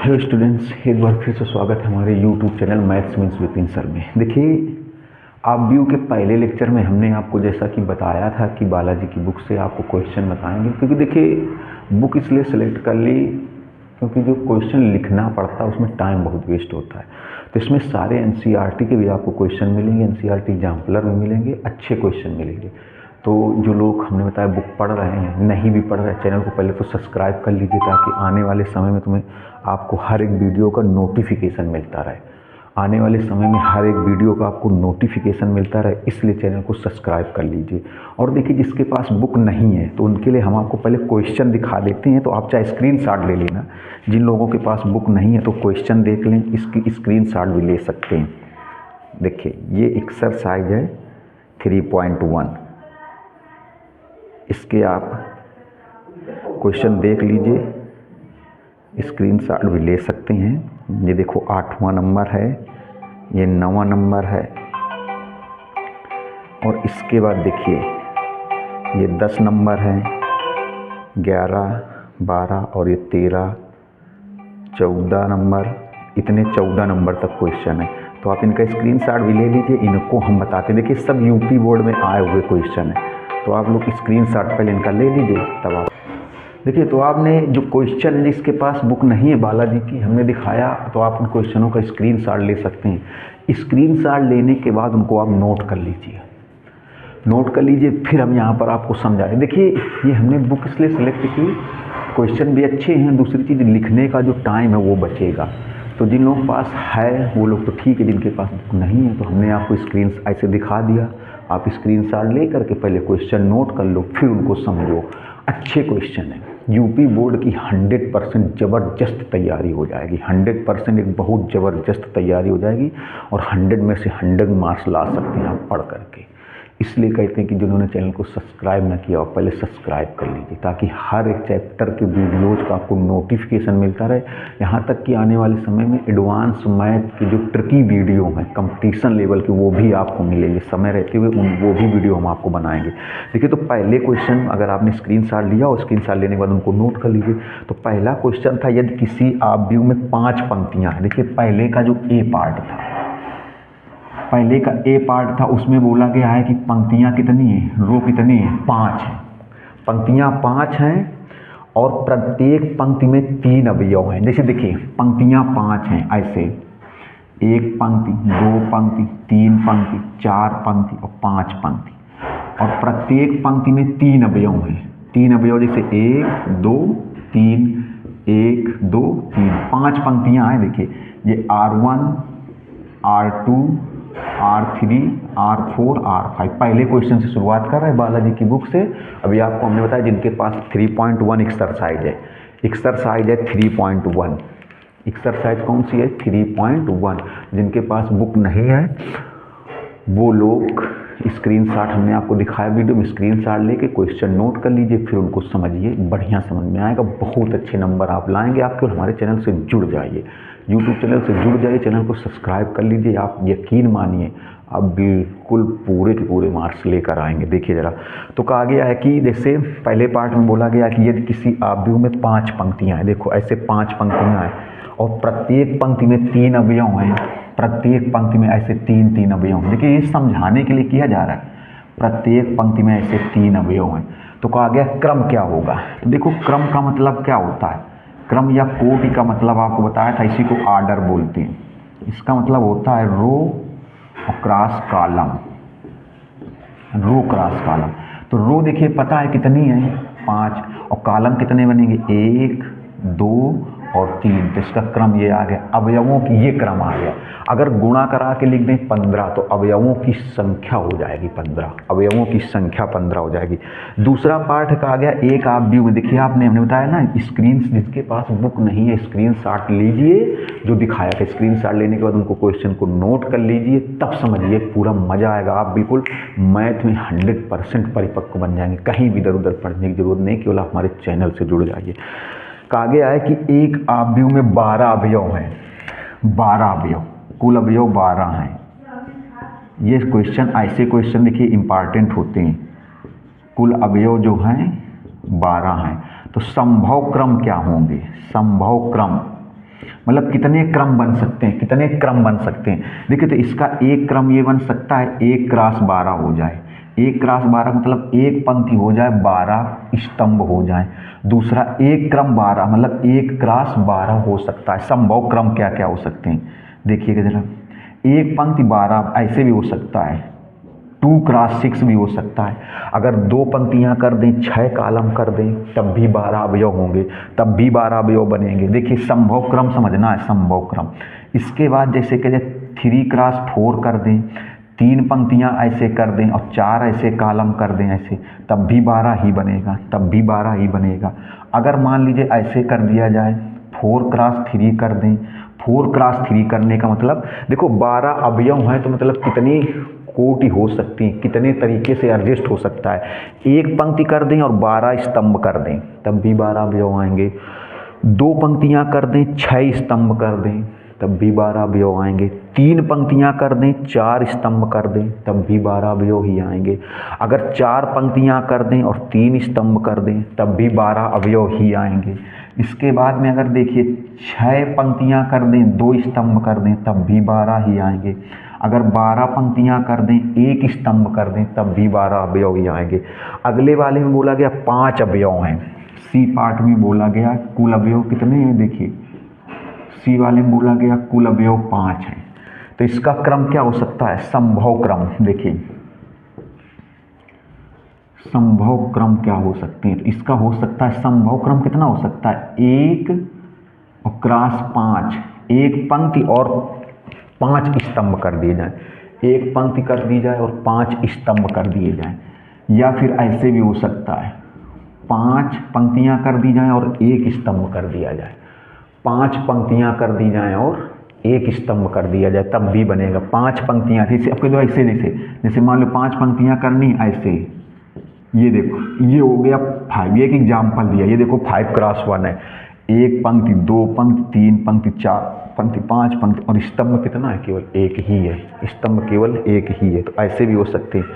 Hello students, एक बार फिर से स्वागत है हमारे YouTube channel maths means Vipin sir में। देखिए, आप व्यू के पहले लेक्चर में हमने आपको जैसा कि बताया था कि बालाजी की बुक से आपको क्वेश्चन बताएंगे, क्योंकि देखिए बुक इसलिए सेलेक्ट कर ली क्योंकि जो क्वेश्चन लिखना पड़ता है उसमें टाइम बहुत वेस्ट होता है। तो इसमें सारे एनसीईआरटी के भी आपको क्वेश्चन मिलेंगे, एनसीईआरटी एग्जाम्पलर में मिलेंगे, अच्छे क्वेश्चन मिलेंगे। तो जो लोग हमने बताया बुक पढ़ रहे हैं, नहीं भी पढ़ रहे, चैनल को पहले तो सब्सक्राइब कर लीजिए ताकि आने वाले समय में तुम्हें आपको हर एक वीडियो का नोटिफिकेशन मिलता रहे। आने वाले समय में हर एक वीडियो का आपको नोटिफिकेशन मिलता रहे, इसलिए चैनल को सब्सक्राइब कर लीजिए। और देखिए, जिसके पास बुक नहीं है तो उनके लिए हम आपको पहले क्वेश्चन दिखा देते हैं, तो आप चाहे स्क्रीनशॉट ले लेना। जिन लोगों के पास बुक नहीं है तो क्वेश्चन देख लें, इसकी स्क्रीनशॉट भी ले सकते हैं। देखिए, ये एक्सरसाइज है 3.1, इसके आप क्वेश्चन देख लीजिए, स्क्रीनशॉट भी ले सकते हैं। ये देखो 8वां नंबर है, ये 9वां नंबर है, और इसके बाद देखिए ये 10 नंबर है, 11, 12 और ये 13, 14 नंबर, इतने 14 नंबर तक क्वेश्चन है। तो आप इनका स्क्रीनशॉट भी ले लीजिए, इनको हम बताते हैं। देखिए, सब यूपी बोर्ड में आए हुए क्वेश्चन है, तो आप लोग स्क्रीनशॉट पहले इनका ले लीजिए, तब आप देखिए। तो आपने जो क्वेश्चन जिसके पास बुक नहीं है बालाजी की हमने दिखाया, तो आप उन क्वेश्चनों का स्क्रीनशॉट ले सकते हैं। स्क्रीनशॉट लेने के बाद उनको आप नोट कर लीजिए, फिर हम यहाँ पर आपको समझाएं। देखिए, ये हमने बुक इसलिए सेलेक्ट की, क्वेश्चन भी अच्छे हैं, दूसरी चीज़ लिखने का जो टाइम है वो बचेगा। तो जिन लोगों के पास है वो लोग तो ठीक है, जिनके पास बुक नहीं है तो हमने आपको स्क्रीन ऐसे दिखा दिया। आप स्क्रीनशॉट ले करके पहले क्वेश्चन नोट कर लो, फिर उनको समझो। अच्छे क्वेश्चन है, यूपी बोर्ड की 100% ज़बरदस्त तैयारी हो जाएगी। 100% एक बहुत ज़बरदस्त तैयारी हो जाएगी, और 100 में से 100 मार्क्स ला सकते हैं आप पढ़ करके। इसलिए कहते हैं कि जिन्होंने चैनल को सब्सक्राइब ना किया हो पहले सब्सक्राइब कर लीजिए, ताकि हर एक चैप्टर के वीडियोज़ का आपको नोटिफिकेशन मिलता रहे। यहाँ तक कि आने वाले समय में एडवांस मैथ की जो ट्रिकी वीडियो हैं कंपटीशन लेवल के, वो भी आपको मिलेंगे। समय रहते हुए वो भी वीडियो हम आपको बनाएंगे। देखिए, तो पहले क्वेश्चन अगर आपने स्क्रीनशॉट लिया और स्क्रीनशॉट लेने के बाद उनको नोट कर लीजिए। तो पहला क्वेश्चन था, यदि किसी आव्यूह में 5 पंक्तियाँ हैं। देखिए, पहले का जो ए पार्ट था, पहले का ए पार्ट था, उसमें बोला गया है कि पंक्तियाँ कितनी हैं, रो कितनी है, 5 हैं। पंक्तियाँ 5 हैं और प्रत्येक पंक्ति में 3 अवयव हैं। जैसे देखिए, पंक्तियाँ 5 हैं, ऐसे 1 पंक्ति, 2 पंक्ति, 3 पंक्ति, 4 पंक्ति और 5 पंक्ति, और प्रत्येक पंक्ति में 3 अवयव हैं। 3 अवयव जैसे 1, 2, 3, 1, 2, 3, 5 पंक्तियाँ हैं। देखिए, ये R1, R2, R3, R4, R5 पहले क्वेश्चन से शुरुआत कर रहे हैं बालाजी की बुक से। अभी आपको हमने बताया जिनके पास 3.1 एक्सरसाइज है, 3.1 एक्सरसाइज कौन सी है, 3.1। जिनके पास बुक नहीं है वो लोग स्क्रीनशॉट हमने आपको दिखाया वीडियो में, स्क्रीनशॉट लेके क्वेश्चन नोट कर लीजिए, फिर उनको समझिए, बढ़िया समझ में आएगा, बहुत अच्छे नंबर आप लाएंगे। आप केवल हमारे चैनल से जुड़ जाइए, यूट्यूब चैनल से जुड़ जाइए, चैनल को सब्सक्राइब कर लीजिए। आप यकीन मानिए आप बिल्कुल पूरे के पूरे मार्क्स लेकर आएंगे। देखिए ज़रा, तो कहा गया है कि जैसे पहले पार्ट में बोला गया कि यदि किसी आव्यूह में 5 पंक्तियाँ हैं, देखो ऐसे 5 पंक्तियाँ हैं और प्रत्येक पंक्ति में 3 अवयव हैं, प्रत्येक पंक्ति में ऐसे 3 अवयव हैं। देखिए, ये समझाने के लिए किया जा रहा है, प्रत्येक पंक्ति में ऐसे 3 अवयव हैं। तो कहा गया क्रम क्या होगा। तो देखो, क्रम का मतलब क्या होता है, क्रम या कोटि का मतलब आपको बताया था, इसी को आर्डर बोलते हैं। इसका मतलब होता है रो और क्रॉस कॉलम, रो क्रॉस कॉलम। तो रो देखिए पता है कितनी है, 5, और कॉलम कितने बनेंगे, 1, 2 और 3। तो इसका क्रम ये आ गया, अवयवों की ये क्रम आ गया। अगर गुणा करा के लिख दें 15 तो अवयवों की संख्या हो जाएगी 15, अवयवों की संख्या 15 हो जाएगी। दूसरा पार्ट कहा गया एक आव्यूह में, देखिए आपने हमने बताया ना, स्क्रीन जिसके पास बुक नहीं है स्क्रीनशॉट लीजिए, जो दिखाया था स्क्रीनशॉट लेने के बाद उनको क्वेश्चन को नोट कर लीजिए, तब समझिए, पूरा मजा आएगा। आप बिल्कुल मैथ में 100% परिपक्व बन जाएंगे, कहीं भी इधर उधर पढ़ने की जरूरत नहीं, केवल आप हमारे चैनल से जुड़ जाइए। कहा गया है कि एक आव्यूह में 12 अवयव हैं, 12 अवयव, कुल अवयव 12 हैं। ये क्वेश्चन, ऐसे क्वेश्चन देखिए इंपॉर्टेंट होते हैं। कुल अवयव जो हैं 12 हैं, तो संभव क्रम क्या होंगे, संभव क्रम मतलब कितने क्रम बन सकते हैं, कितने क्रम बन सकते हैं। देखिए तो इसका एक क्रम ये बन सकता है 1 क्रॉस 12 हो जाए, 1 क्रॉस 12 मतलब एक पंक्ति हो जाए 12 स्तंभ हो जाए। दूसरा एक क्रम 12 मतलब 1 क्रॉस 12 हो सकता है। संभव क्रम क्या क्या हो सकते हैं देखिएगा जरा, एक पंक्ति 12 ऐसे भी हो सकता है, 2 क्रॉस 6 भी हो सकता है। अगर 2 पंक्तियां कर दें, 6 कॉलम कर दें, तब भी 12 अवयव होंगे, तब भी 12 अवयव बनेंगे। देखिए संभव क्रम समझना है, संभव क्रम। इसके बाद जैसे कि 3 क्रॉस 4 कर दें, 3 पंक्तियां ऐसे कर दें और 4 ऐसे कॉलम कर दें ऐसे, तब भी 12 ही बनेगा, तब भी 12 ही बनेगा। अगर मान लीजिए ऐसे कर दिया जाए, 4 क्रॉस 3 कर दें, 4 क्रॉस 3 करने का मतलब देखो 12 अवयव हैं तो मतलब कितनी कोटि हो सकती है, कितने तरीके से एडजस्ट हो सकता है। एक पंक्ति कर दें और 12 स्तंभ कर दें, तब भी 12 अवयव आएंगे। 2 पंक्तियां कर दें, 6 स्तंभ कर दें, तब भी 12 अवयव आएंगे। 3 पंक्तियां कर दें, 4 स्तंभ कर दें, तब भी 12 अवयव ही आएंगे। अगर 4 पंक्तियां कर दें और 3 स्तंभ कर दें, तब भी 12 अवयव ही आएंगे। इसके बाद में अगर देखिए 6 पंक्तियां कर दें, 2 स्तंभ कर दें, तब भी 12 ही आएंगे। अगर 12 पंक्तियां कर दें, 1 स्तंभ कर दें, तब भी 12 अवयव ही आएंगे। अगले वाले में बोला गया 5 अवयव हैं, सी पार्ट में बोला गया कुल अवयव कितने हैं, देखिए सी वाले में बोला गया कुल अवयव 5 हैं। तो इसका क्रम क्या हो सकता है, संभव क्रम। देखिए संभव क्रम क्या हो सकते हैं, तो इसका हो सकता है संभव क्रम कितना हो सकता है, 1 और क्रॉस 5, एक पंक्ति और 5 स्तंभ कर दिए जाएं, एक पंक्ति कर दी जाए और 5 स्तंभ कर दिए जाएं। या फिर ऐसे भी हो सकता है 5 पंक्तियां कर दी जाएं और 1 स्तंभ कर दिया जाए, 5 पंक्तियां कर दी जाएं और 1 स्तंभ कर दिया जाए, तब भी बनेगा। 5 पंक्तियां जैसे आपके दो ऐसे जैसे मान लो 5 पंक्तियां करनी ऐसे, ये देखो ये हो गया 5, एक एग्जाम्पल दिया, ये देखो 5 क्रॉस 1 है, एक पंक्ति, 2 पंक्ति, 3 पंक्ति, 4 पंक्ति, 5 पंक्ति और स्तंभ कितना है, केवल 1 ही है, स्तंभ केवल 1 ही है। तो ऐसे भी हो सकते हैं।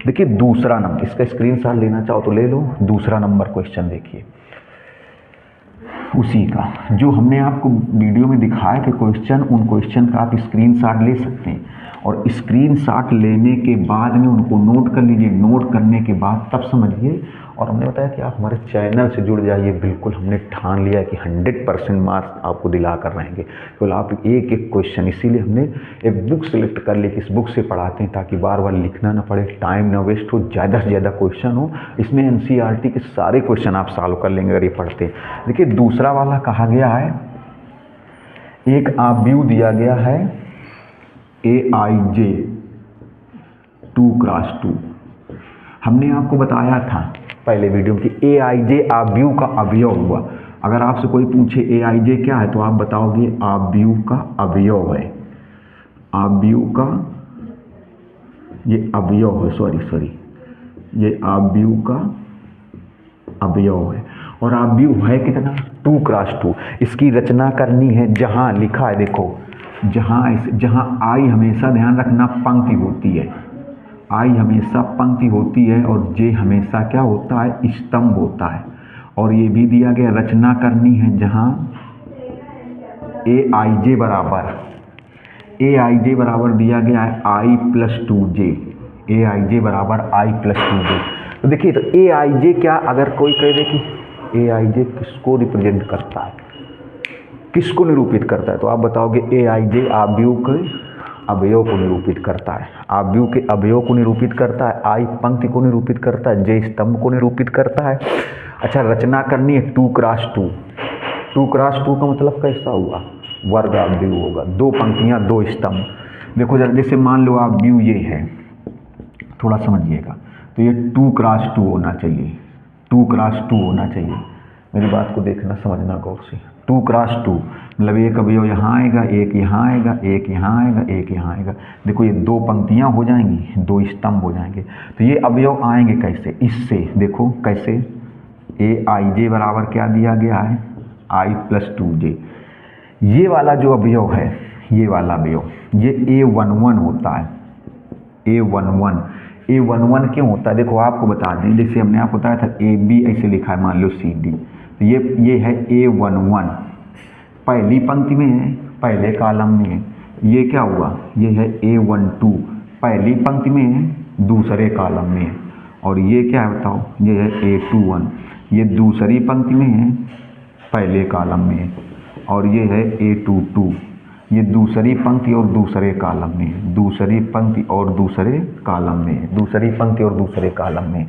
देखिए दूसरा नंबर, इसका स्क्रीनशॉट लेना चाहो तो ले लो। दूसरा नंबर क्वेश्चन देखिए, उसी का जो हमने आपको वीडियो में दिखाए थे क्वेश्चन, उन क्वेश्चन का आप स्क्रीनशॉट ले सकते हैं और स्क्रीनशॉट लेने के बाद में उनको नोट कर लीजिए। नोट करने के बाद तब समझिए, और हमने बताया कि आप हमारे चैनल से जुड़ जाइए। बिल्कुल हमने ठान लिया है कि 100% मार्क्स आपको दिला कर रहेंगे, केवल आप एक एक क्वेश्चन। इसीलिए हमने एक बुक सेलेक्ट कर ली कि इस बुक से पढ़ाते हैं ताकि बार बार लिखना ना पड़े, टाइम ना वेस्ट हो, ज़्यादा से ज़्यादा क्वेश्चन हो। इसमें NCERT के सारे क्वेश्चन आप सॉल्व कर लेंगे अगर ये पढ़ते हैं। देखिए दूसरा वाला कहा गया है, एक आव्यूह दिया गया है AIJ 2 क्रॉस 2। हमने आपको बताया था पहले वीडियो में कि AIJ आव्यूह का अवयव हुआ। अगर आपसे कोई पूछे AIJ क्या है तो आप बताओगे आव्यूह का अवयव है, आव्यूह का ये अवयव है, सॉरी ये आव्यूह का अवयव है। और आव्यूह है कितना, 2 क्रॉस 2। इसकी रचना करनी है, जहाँ लिखा है देखो, जहाँ I हमेशा ध्यान रखना पंक्ति होती है, I हमेशा पंक्ति होती है और J हमेशा क्या होता है, स्तंभ होता है। और ये भी दिया गया रचना करनी है जहाँ AIJ बराबर दिया गया है I+2J, AIJ बराबर I+2J। तो देखिए तो AIJ क्या, अगर कोई कह दे कि AIJ किसको रिप्रेजेंट करता है, किसको निरूपित करता है, तो आप बताओगे AIJ आव्यूह के अवयव को निरूपित करता है, आव्यूह के अवयव को निरूपित करता है, I पंक्ति को निरूपित करता है, J स्तंभ को निरूपित करता है। अच्छा रचना करनी है 2 क्रॉस 2। 2 क्रॉस 2 का मतलब कैसा हुआ, वर्ग आव्यूह होगा, 2 पंक्तियां 2 स्तंभ। देखो जरा, जैसे मान लो आव्यूह ये है, थोड़ा समझिएगा, तो ये 2 क्रॉस 2 होना चाहिए, 2 क्रॉस 2 होना चाहिए। मेरी बात को देखना समझना गौर से, 2 क्रॉस 2 मतलब एक अवयव यहाँ आएगा, एक यहाँ आएगा, एक यहाँ आएगा, एक यहाँ आएगा। देखो ये 2 पंक्तियाँ हो जाएंगी, 2 स्तंभ हो जाएंगे। तो ये अवयव आएंगे कैसे, इससे देखो कैसे, AIJ बराबर क्या दिया गया है, I+2J। ये वाला जो अवयव है, ये वाला अवयव ये A11 होता है, A11 क्यों होता है, देखो आपको बता दें, जैसे हमने आपको बताया था AB ऐसे लिखा है, मान लो CD, तो ये है A11। पहली पंक्ति में है, पहले कॉलम में है। ये क्या हुआ, ये है A12 पहली पंक्ति में है, दूसरे कॉलम में है। और ये क्या है बताओ, ये है A21 ये दूसरी पंक्ति में है, पहले कॉलम में है। और ये है A22 ये दूसरी पंक्ति और दूसरे कॉलम में है, दूसरी पंक्ति और दूसरे कॉलम में है, दूसरी पंक्ति और दूसरे कॉलम में।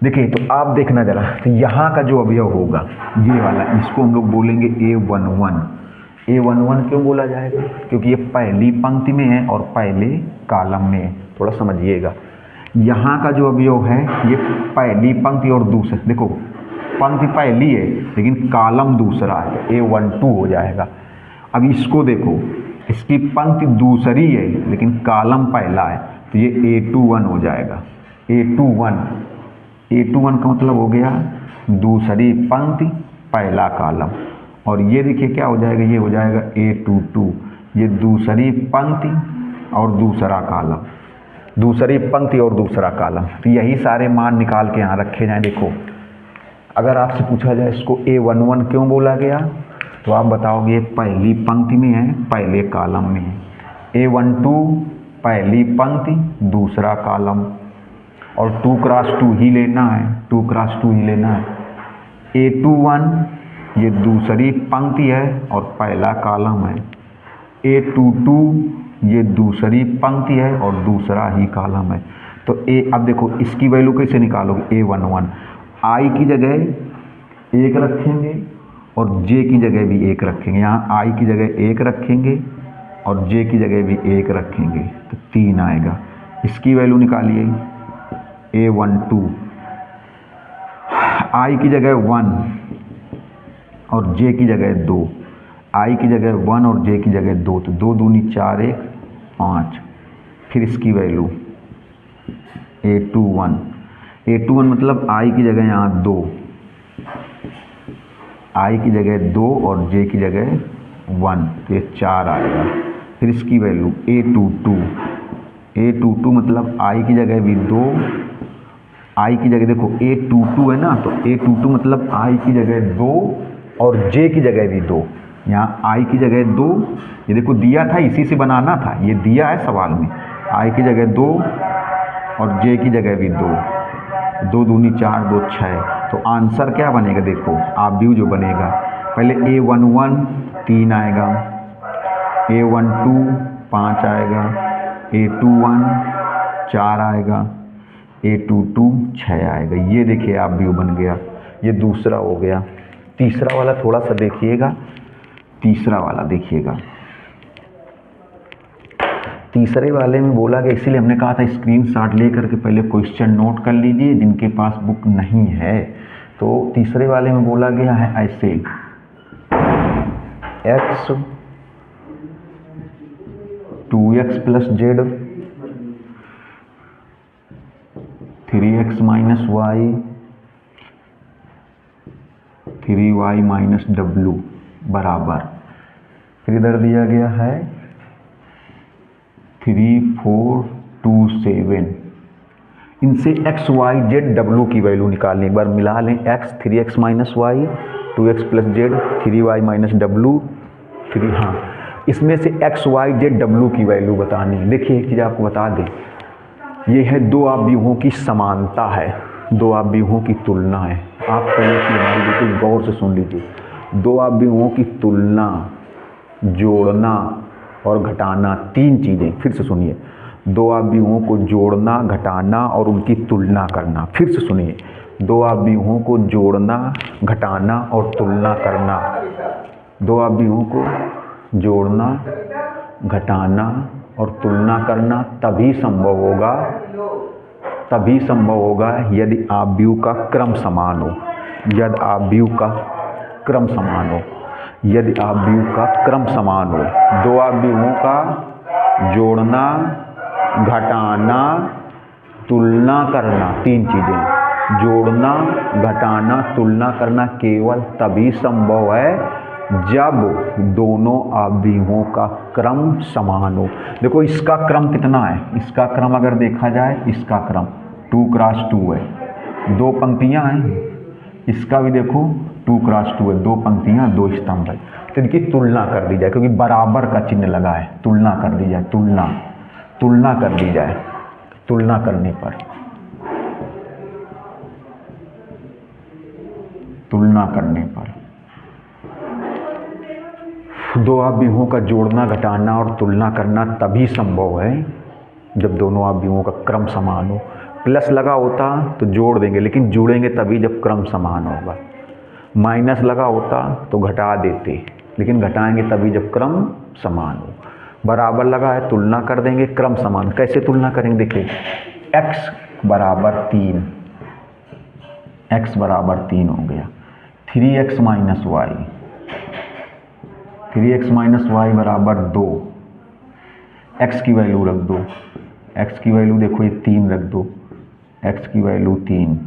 देखिए तो आप देखना जरा, तो यहाँ का जो अवयव होगा ये वाला, इसको हम लोग बोलेंगे A11। A11 क्यों बोला जाएगा, क्योंकि ये पहली पंक्ति में है और पहले कॉलम में है। थोड़ा समझिएगा, यहाँ का जो अवयव है ये पहली पंक्ति और दूसरे, देखो पंक्ति पहली है लेकिन कॉलम दूसरा है, A12 हो जाएगा। अब इसको देखो, इसकी पंक्ति दूसरी है लेकिन कॉलम पहला है, तो ये A21 हो जाएगा। A21 का मतलब हो गया दूसरी पंक्ति पहला कॉलम। और ये देखिए क्या हो जाएगा, ये हो जाएगा A22 ये दूसरी पंक्ति और दूसरा कॉलम, दूसरी पंक्ति और दूसरा कॉलम। तो यही सारे मान निकाल के यहाँ रखे जाएं। देखो अगर आपसे पूछा जाए इसको A11 क्यों बोला गया, तो आप बताओगे पहली पंक्ति में है, पहले कॉलम में है। A12 पहली पंक्ति दूसरा कॉलम, और 2 क्रॉस 2 ही लेना है, 2 क्रॉस 2 ही लेना है। A21 ये दूसरी पंक्ति है और पहला कॉलम है। A22 ये दूसरी पंक्ति है और दूसरा ही कॉलम है। तो अब देखो इसकी वैल्यू कैसे निकालोगे, A11 I की जगह 1 रखेंगे और J की जगह भी 1 रखेंगे। यहाँ I की जगह 1 रखेंगे और J की जगह भी 1 रखेंगे तो 3 आएगा। इसकी वैल्यू निकालिए A12 I की जगह 1 और J की जगह 2, I की जगह 1 और J की जगह 2, तो 2 दूनी 4 1 5। फिर इसकी वैल्यू A21 मतलब I की जगह यहाँ 2, I की जगह 2 और J की जगह 1, तो ये 4 आएगा। फिर इसकी वैल्यू A22 मतलब I की जगह भी 2, I की जगह देखो A22 है ना, तो A22 मतलब I की जगह 2 और J की जगह भी 2। यहाँ I की जगह 2, ये देखो दिया था, इसी से बनाना था, ये दिया है सवाल में। I की जगह 2 और J की जगह भी 2, 2 दूनी 4 2 6। तो आंसर क्या बनेगा, देखो आप व्यू जो बनेगा, पहले A11 3 आएगा, A12 5 आएगा, A21 4 आएगा, A22 6 आएगा। ये देखिए आप व्यू बन गया, ये दूसरा हो गया। तीसरा वाला थोड़ा सा देखिएगा, तीसरा वाला देखिएगा। तीसरे वाले में बोला गया, इसीलिए हमने कहा था स्क्रीनशॉट लेकर के पहले क्वेश्चन नोट कर लीजिए जिनके पास बुक नहीं है। तो तीसरे वाले में बोला गया है ऐसे, x 2x plus z 3x minus y 3y minus डब्लू बराबर, फिर इधर दिया गया है 3 4 2 7। इनसे x y z w की वैल्यू निकालने, एक बार मिला लें, x 3x minus y 2x plus z 3y minus डब्लू 3। हाँ, इसमें से x y z w की वैल्यू बतानी है। देखिए एक चीज़ आपको बता दें, ये है दो आव्यूहों की समानता है, दो आव्यूहों की तुलना है। आप पहले की हमारी बिल्कुल गौर से सुन लीजिए, दो आव्यूहों की तुलना, जोड़ना और घटाना, 3 चीज़ें। फिर से सुनिए, दो आव्यूहों को जोड़ना, घटाना और उनकी तुलना करना। फिर से सुनिए, दो आव्यूहों को जोड़ना, घटाना और तुलना करना। दो आव्यूहों को जोड़ना, घटाना और तुलना करना तभी संभव होगा यदि आव्यूह का क्रम समान हो, यदि आव्यूह का क्रम समान हो, यदि आव्यूह का क्रम समान हो। दो आव्यूहों का जोड़ना, घटाना, तुलना करना, 3 चीज़ें, जोड़ना, घटाना, तुलना करना केवल तभी संभव है जब दोनों आव्यूहों का क्रम समान हो। देखो इसका क्रम कितना है, इसका क्रम अगर देखा जाए, इसका क्रम 2 क्रॉस 2 है, 2 पंक्तियां हैं। इसका भी देखो 2 क्रॉस 2 है, 2 पंक्तियां 2 स्तंभ है। तो इनकी तुलना कर दी जाए, क्योंकि बराबर का चिन्ह लगा है, तुलना कर दी जाए, तुलना कर दी जाए। तुलना करने पर, तुलना करने पर दो अवयवों का जोड़ना, घटाना और तुलना करना तभी संभव है जब दोनों अवयवों का क्रम समान हो। प्लस लगा होता तो जोड़ देंगे, लेकिन जोड़ेंगे तभी जब क्रम समान होगा। माइनस लगा होता तो घटा देते, लेकिन घटाएंगे तभी जब क्रम समान हो। बराबर लगा है, तुलना कर देंगे, क्रम समान। कैसे तुलना करेंगे? देखिए, x बराबर 3, x बराबर 3 हो गया। 3x minus Y, 3x minus Y बराबर 2। x की वैल्यू रख दो, x की वैल्यू देखो ये 3 रख दो, x की वैल्यू 3।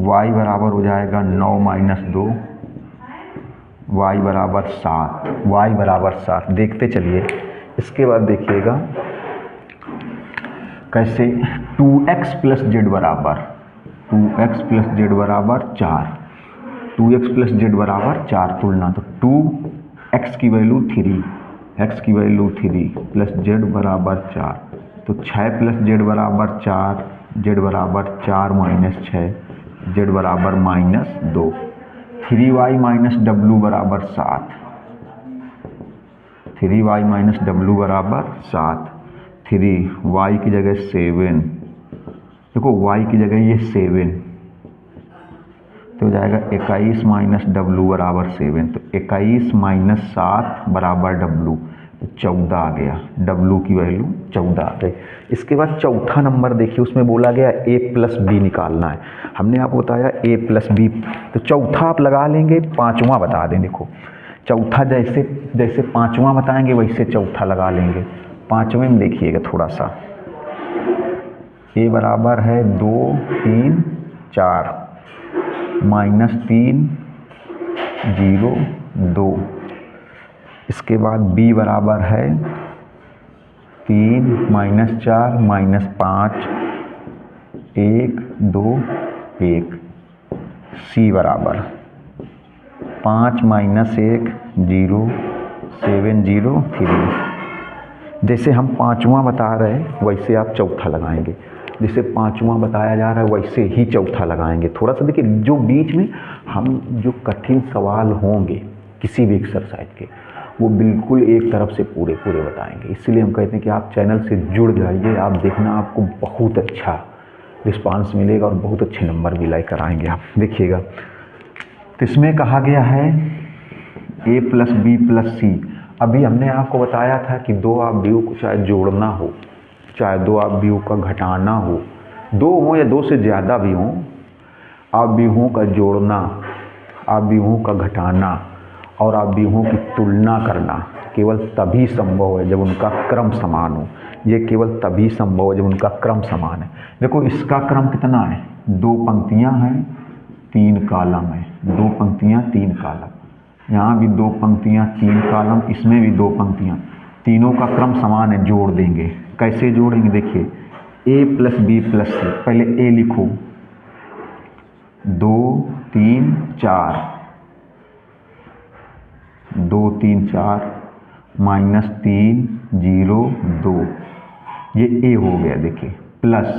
y बराबर हो जाएगा 9 माइनस 2, y बराबर 7, y बराबर 7। देखते चलिए, इसके बाद देखिएगा कैसे 2x प्लस जेड बराबर 2x प्लस जेड बराबर 4, 2x प्लस जेड बराबर 4 तुलना। तो 2x की वैल्यू 3, x की वैल्यू 3 प्लस जेड बराबर 4, तो 6 प्लस जेड बराबर 4, जेड बराबर 4 माइनस 6, जेड बराबर -2। 3y माइनस डब्लू बराबर 7, 3y माइनस डब्लू बराबर 7। 3y की जगह 7, देखो y की जगह ये 7, तो हो जाएगा 21 माइनस डब्लू बराबर 7। तो 21 माइनस 7 बराबर डब्लू, 14 आ गया। डब्लू की वैल्यू 14 आ गई। इसके बाद चौथा नंबर देखिए, उसमें बोला गया a प्लस बी निकालना है। हमने आपको बताया a प्लस बी, तो चौथा आप लगा लेंगे, पाँचवां बता दें। देखो चौथा जैसे जैसे पाँचवां बताएंगे वैसे चौथा लगा लेंगे। पाँचवें में देखिएगा थोड़ा सा, a बराबर है 2 3 4 माइनस 3 0 2। इसके बाद b बराबर है 3 माइनस 4 माइनस 5 1 2 1। c बराबर 5 माइनस 1 0 7 0 3। जैसे हम पाँचवां बता रहे हैं वैसे आप चौथा लगाएंगे, जैसे पाँचवां बताया जा रहा है वैसे ही चौथा लगाएंगे। थोड़ा सा देखिए, जो बीच में हम जो कठिन सवाल होंगे किसी भी एक्सरसाइज के, वो बिल्कुल एक तरफ से पूरे पूरे बताएंगे। इसलिए हम कहते हैं कि आप चैनल से जुड़ जाइए, आप देखना आपको बहुत अच्छा रिस्पांस मिलेगा और बहुत अच्छे नंबर भी लाइक कराएंगे आप, देखिएगा। तो इसमें कहा गया है a प्लस बी प्लस सी। अभी हमने आपको बताया था कि दो अवयवों को चाहे जोड़ना हो, चाहे दो अवयवों का घटाना हो, दो हो या दो से ज़्यादा भी हों, अवयवों का जोड़ना, अवयवों का घटाना और अवयवों की तुलना करना केवल तभी संभव है जब उनका क्रम समान हो। ये केवल तभी संभव है जब उनका क्रम समान है। देखो इसका क्रम कितना है, 2 पंक्तियां हैं 3 कॉलम है, 2 पंक्तियां 3 कॉलम, यहाँ भी 2 पंक्तियां 3 कॉलम, इसमें भी 2 पंक्तियां, तीनों का क्रम समान है। जोड़ देंगे, कैसे जोड़ेंगे? देखिए a प्लस बी प्लस सी, पहले a लिखो 2 3 4, 2 3 4 माइनस 3 0 2, ये a हो गया। देखिए प्लस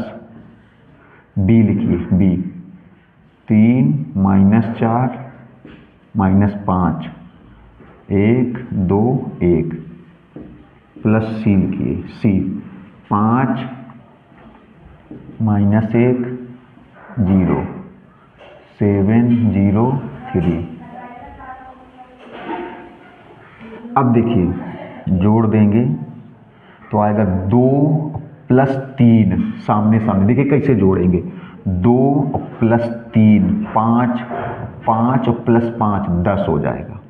b लिखिए, b 3 माइनस 4 माइनस 5 1 2 1 प्लस सी लिखिए, सी 5 माइनस 1 0 7 0 3। अब देखिए जोड़ देंगे तो आएगा 2 प्लस 3, सामने सामने देखिए कैसे जोड़ेंगे, 2 प्लस 3 5, 5 और प्लस 5 10 हो जाएगा,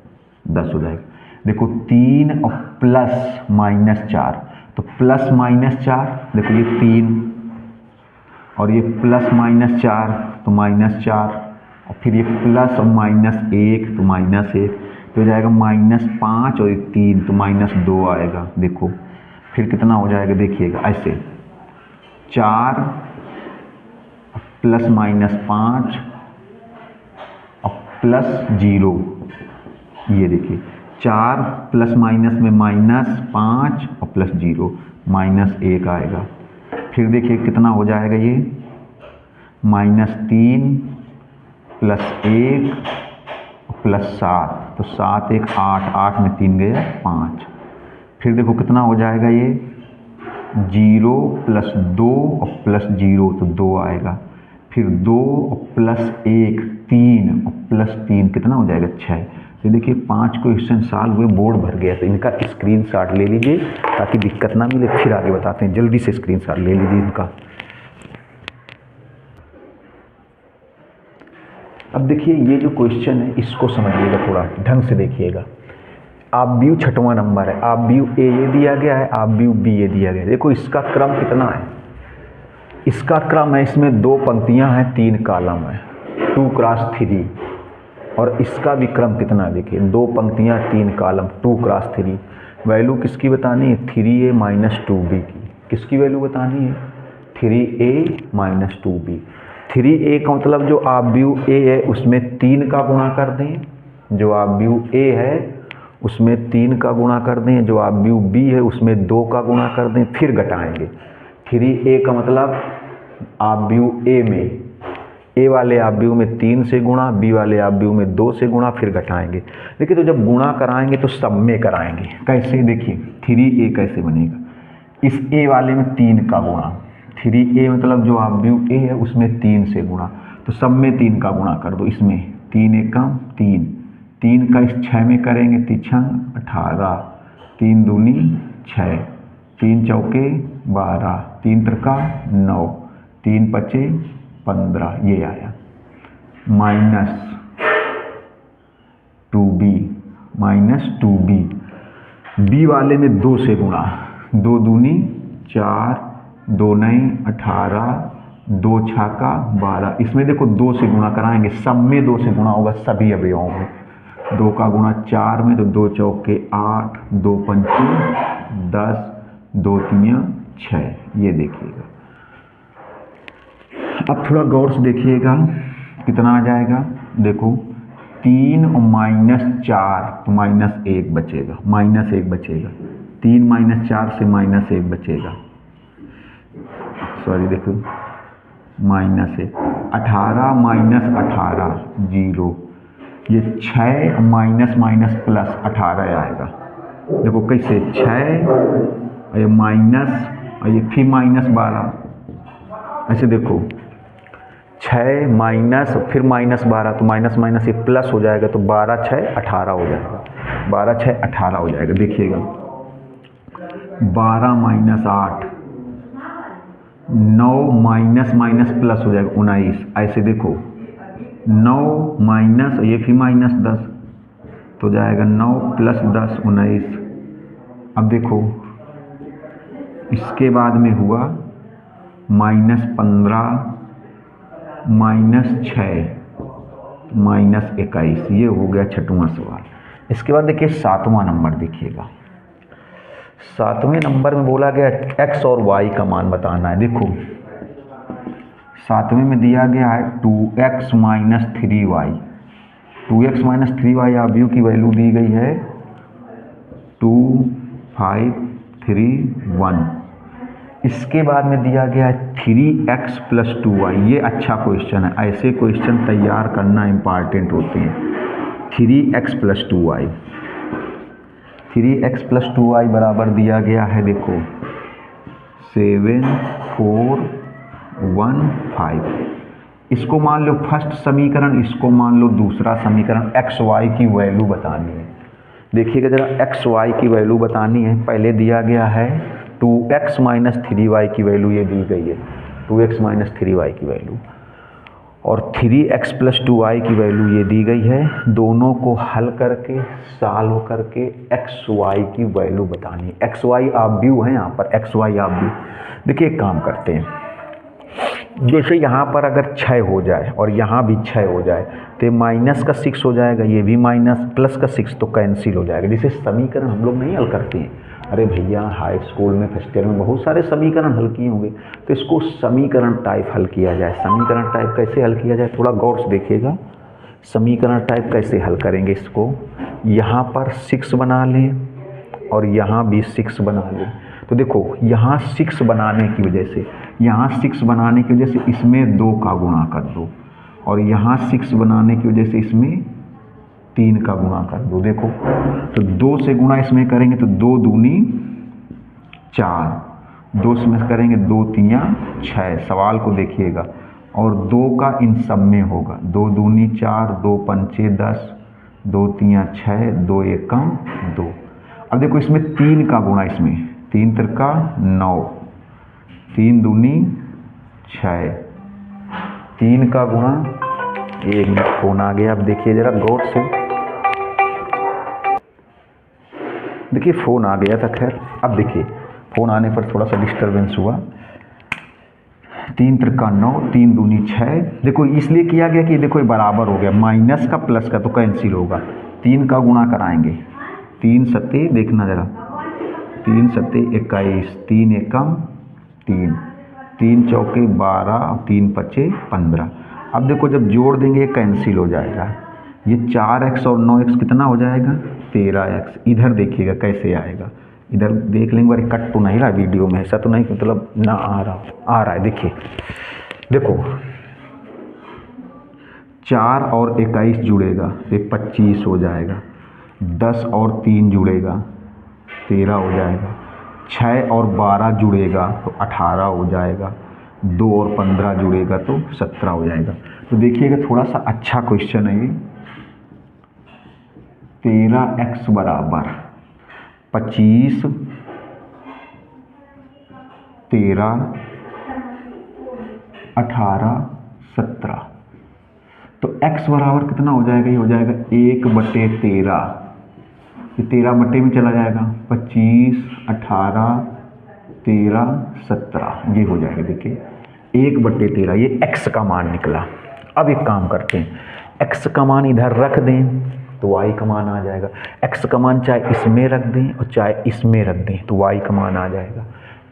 10 हो जाएगा। देखो 3 और प्लस माइनस 4, तो प्लस माइनस 4, देखो ये 3 और ये प्लस माइनस 4 तो माइनस 4, और फिर ये प्लस और माइनस 1 तो माइनस 1, तो हो जाएगा -5 और 3 तो -2 आएगा। देखो फिर कितना हो जाएगा, देखिएगा ऐसे 4 प्लस -5 और प्लस 0, ये देखिए 4 प्लस माइनस में -5 और प्लस 0 -1 आएगा। फिर देखिए कितना हो जाएगा ये, -3 प्लस 1 प्लस 7, तो 7 1 8, 8 में 3 गया 5। फिर देखो कितना हो जाएगा ये, 0 प्लस 2 और प्लस 0 तो 2 आएगा। फिर 2 और प्लस 1 3 और प्लस 3 कितना हो जाएगा 6। तो देखिए 5 क्वेश्चन सॉल्व हुए, बोर्ड भर गया। तो इनका स्क्रीनशॉट ले लीजिए ताकि दिक्कत ना मिले, फिर आगे बताते हैं। जल्दी से स्क्रीनशॉट ले लीजिए इनका। अब देखिए ये जो क्वेश्चन है इसको समझिएगा, थोड़ा ढंग से देखिएगा। आप व्यू 6वां नंबर है, आप व्यू ए ये दिया गया है, आप व्यू बी ये दिया गया है। देखो इसका क्रम कितना है, इसका क्रम है, इसमें 2 पंक्तियां हैं 3 कॉलम है, 2 क्रॉस 3। और इसका भी क्रम कितना है देखिए, 2 पंक्तियां 3 कॉलम, 2 क्रॉस 3। वैल्यू किसकी बतानी है, 3a माइनस 2b की। किसकी वैल्यू बतानी है, 3a माइनस 2b। 3a का मतलब जो आप व्यू ए है उसमें 3 का गुणा कर दें, जो आप व्यू ए है उसमें 3 का गुणा कर दें, जो आप व्यू बी है उसमें 2 का गुणा कर दें, फिर घटाएंगे। 3a का मतलब आप व्यू ए में, ए वाले आप व्यू में 3 से गुणा, बी वाले आप व्यू में 2 से गुणा, फिर घटाएंगे। देखिए तो जब गुणा कराएंगे तो सब में कराएंगे। कैसे देखिए 3a कैसे बनेगा, इस a वाले में 3 का गुणा, 3a मतलब जो आप व्यू ए है उसमें 3 से गुणा, तो सब में 3 का गुणा कर दो। इसमें 3 एकम 3, 3 का इस 6 में करेंगे, 3 18, 3 दूनी 6, 3 चौके 12, 3 त्रिका 9, 3 पचे 15, ये आया। Minus 2b, minus 2b, B वाले में 2 से गुणा, 2 दूनी 4, 2 नई 18, 2 छाका 12। इसमें देखो 2 से गुणा कराएंगे, सब में 2 से गुणा होगा सभी अवयवों में। 2 का गुणा 4 में, तो 2 चौके 8, 2 पंचे 10, 2 तियां 6, ये देखिएगा। अब थोड़ा गौर से देखिएगा कितना आ जाएगा, देखो 3 और -4 तो -1 बचेगा, -1 बचेगा। 3 - 4 से -1 बचेगा, सॉरी देखो -1, 18 - 18 0, ये 6 माइनस माइनस प्लस 18 आएगा। देखो कैसे 6 और ये माइनस और ये फिर -12, ऐसे देखो 6 माइनस फिर -12, तो माइनस माइनस ये प्लस हो जाएगा, तो 12 6 18 हो जाएगा, 12 6 18 हो जाएगा। देखिएगा 12 - 8, 9 माइनस माइनस प्लस हो जाएगा 19। ऐसे देखो 9 माइनस ये फिर -10, तो जाएगा 9 + 10 19। अब देखो इसके बाद में हुआ -15 -6 -21, ये हो गया 6वां सवाल। इसके बाद देखिए 7वां नंबर देखिएगा। 7वें नंबर में बोला गया x और y का मान बताना है। देखो 7वें में दिया गया है 2x - 3y, 2x - 3y आप व्यू की वैल्यू दी गई है 2 5 3 1। इसके बाद में दिया गया है 3x + 2y। ये अच्छा क्वेश्चन है, ऐसे क्वेश्चन तैयार करना इम्पॉर्टेंट होते हैं। 3x + 2y, 3x + 2y बराबर दिया गया है देखो 7 4 1 5। इसको मान लो फर्स्ट समीकरण, इसको मान लो दूसरा समीकरण। x y की वैल्यू बतानी है। देखिएगा जरा x y की वैल्यू बतानी है। पहले दिया गया है 2x - 3y की वैल्यू ये दी गई है, 2x - 3y की वैल्यू, और 3x + 2y की वैल्यू ये दी गई है। दोनों को हल करके सॉल्व करके x y की वैल्यू बतानी है। x y आप व्यू है यहाँ पर, x y आप व्यू। देखिए एक काम करते हैं, जैसे यहाँ पर अगर 6 हो जाए और यहाँ भी 6 हो जाए तो -6 हो जाएगा, ये भी +6 तो कैंसिल हो जाएगा। जैसे समीकरण हम लोग नहीं हल करते हैं, अरे भैया हाई स्कूल में फर्स्ट ईयर में बहुत सारे समीकरण हल किए होंगे, तो इसको समीकरण टाइप हल किया जाए। समीकरण टाइप कैसे हल किया जाए, थोड़ा गौर से देखिएगा। समीकरण टाइप कैसे हल करेंगे इसको, यहाँ पर 6 बना लें और यहाँ भी 6 बना लें। तो देखो यहाँ 6 बनाने की वजह से, यहाँ 6 बनाने की वजह से इसमें 2 का गुणा कर दो, और यहाँ 6 बनाने की वजह से इसमें 3 का गुणा कर दो। देखो तो 2 से गुणा इसमें करेंगे तो 2 दूनी 4, 2 में करेंगे 2 तियाँ 6, सवाल को देखिएगा, और 2 का इन सब में होगा, 2 दूनी 4, 2 पंचे 10, 2 तियाँ 6, 2 एकम 2। अब देखो इसमें 3 का गुणा, इसमें 3 तिरका 9, 3 दूनी 6, 3 का गुणा। 1 मिनट फोन आ गया, अब देखिए जरा गौर से, देखिए फ़ोन आ गया था। खैर अब देखिए फ़ोन आने पर थोड़ा सा डिस्टरबेंस हुआ। 3 तिरका 9, 3 दूनी 6। देखो इसलिए किया गया कि देखो ये बराबर हो गया, माइनस का प्लस का तो कैंसिल होगा, 3 का गुणा कराएंगे, 3 सत्ते देखना जरा, 3 सत्ते 21, 3 एकम 3, 3 चौके 12, 3 पचे 15। अब देखो जब जोड़ देंगे कैंसिल हो जाएगा, ये 4x और 9x कितना हो जाएगा 13x। इधर देखिएगा कैसे आएगा, इधर देख लेंगे, बारी कट तो नहीं रहा वीडियो में, ऐसा तो नहीं मतलब ना आ रहा है। देखिए देखो 4 और 21 जुड़ेगा तो 25 हो जाएगा, 10 और 3 जुड़ेगा 13 हो जाएगा, 6 और 12 जुड़ेगा तो 18 हो जाएगा, 2 और 15 जुड़ेगा तो 17 हो जाएगा। तो देखिएगा थोड़ा सा अच्छा क्वेश्चन है ये। 13x बराबर 25, 13, 18, 17। तो x बराबर कितना हो जाएगा, ये हो जाएगा 1/13, ये 13 बटे में चला जाएगा, 25, 18, 13, 17 ये हो जाएगा। देखिए 1/13 ये x का मान निकला। अब एक काम करते हैं, x का मान इधर रख दें तो y का मान आ जाएगा, x का मान चाहे इसमें रख दें और चाहे इसमें रख दें तो y का मान आ जाएगा,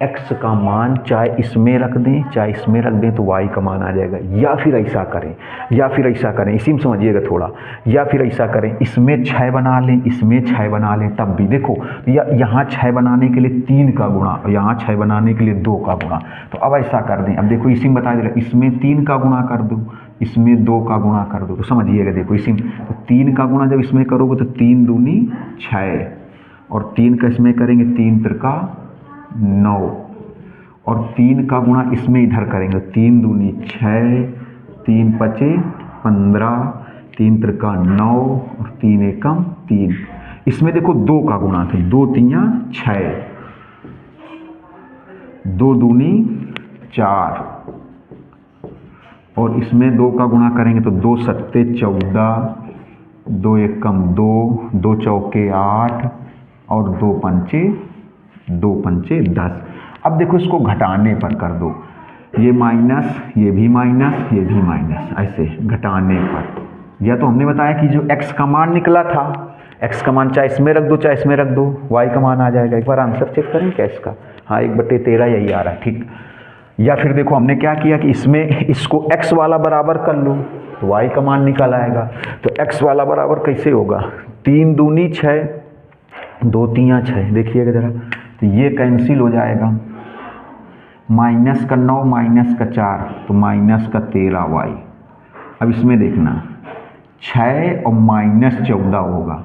x का मान चाहे इसमें रख दें चाहे इसमें रख दें तो y का मान आ जाएगा। या फिर ऐसा करें, इसी में समझिएगा थोड़ा, या फिर ऐसा करें, इसमें 6 बना लें, इसमें 6 बना लें, तब भी देखो यहाँ 6 बनाने के लिए 3 का गुणा और यहाँ 6 बनाने के लिए 2 का गुणा। तो अब ऐसा कर दें, अब देखो इसी में बता दे रहा, इसमें 3 का गुणा कर दो, इसमें 2 का गुणा कर दो, तो समझिएगा देखो इसी में तो 3 का गुणा जब इसमें करोगे तो 3 दूनी 6, और 3 का इसमें करेंगे 3 तिरका 9, और 3 का गुणा इसमें इधर करेंगे, 3 दूनी 6, 3 पचे 15, 3 तिरका 9 और 3 एकम 3। इसमें देखो 2 का गुणा थे, 2 तियाँ 6, 2 दूनी 4, और इसमें 2 का गुणा करेंगे तो 2 सत्ते 14, 2 एकम 2, 2 चौके 8 और 2 पंचे 10। अब देखो इसको घटाने पर कर दो, ये माइनस, ये भी माइनस, ये भी माइनस, ऐसे घटाने पर। या तो हमने बताया कि जो x का मान निकला था, x का मान चाहे इसमें रख दो चाहे इसमें रख दो, y का मान आ जाएगा। एक बार आंसर चेक करें क्या इसका, हाँ 1/13 यही आ रहा है, ठीक। या फिर देखो हमने क्या किया कि इसमें इसको x वाला बराबर कर लो तो y का मान निकल आएगा। तो x वाला बराबर कैसे होगा, 3 दूनी 6, 2 तियाँ 6, देखिएगा जरा, तो ये कैंसिल हो जाएगा, माइनस का 9 माइनस का 4 तो माइनस का 13y। अब इसमें देखना 6 और माइनस 14 होगा,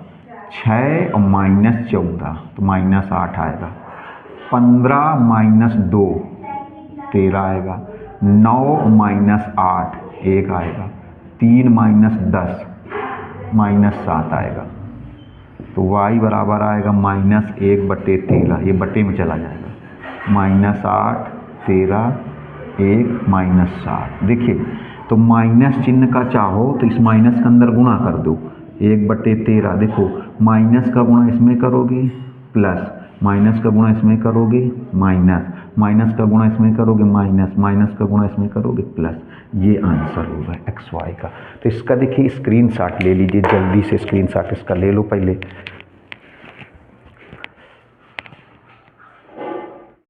6 और माइनस 14 तो माइनस 8 आएगा, 15 माइनस 2 13 आएगा, 9 माइनस 8 1 आएगा, 3 माइनस 10 माइनस 7 आएगा। तो y बराबर आएगा -1/13, ये बटे में चला जाएगा, -8 13 1 -7। देखिए तो माइनस चिन्ह का चाहो तो इस माइनस के अंदर गुणा कर दो, 1/13। देखो माइनस का गुणा इसमें करोगे प्लस, माइनस का गुणा इसमें करोगे माइनस, माइनस का गुणा इसमें करोगे माइनस, माइनस का गुणा इसमें करोगे प्लस। ये आंसर होगा XY का। तो इसका देखिए स्क्रीनशॉट ले लीजिए, जल्दी से स्क्रीनशॉट इसका ले लो पहले।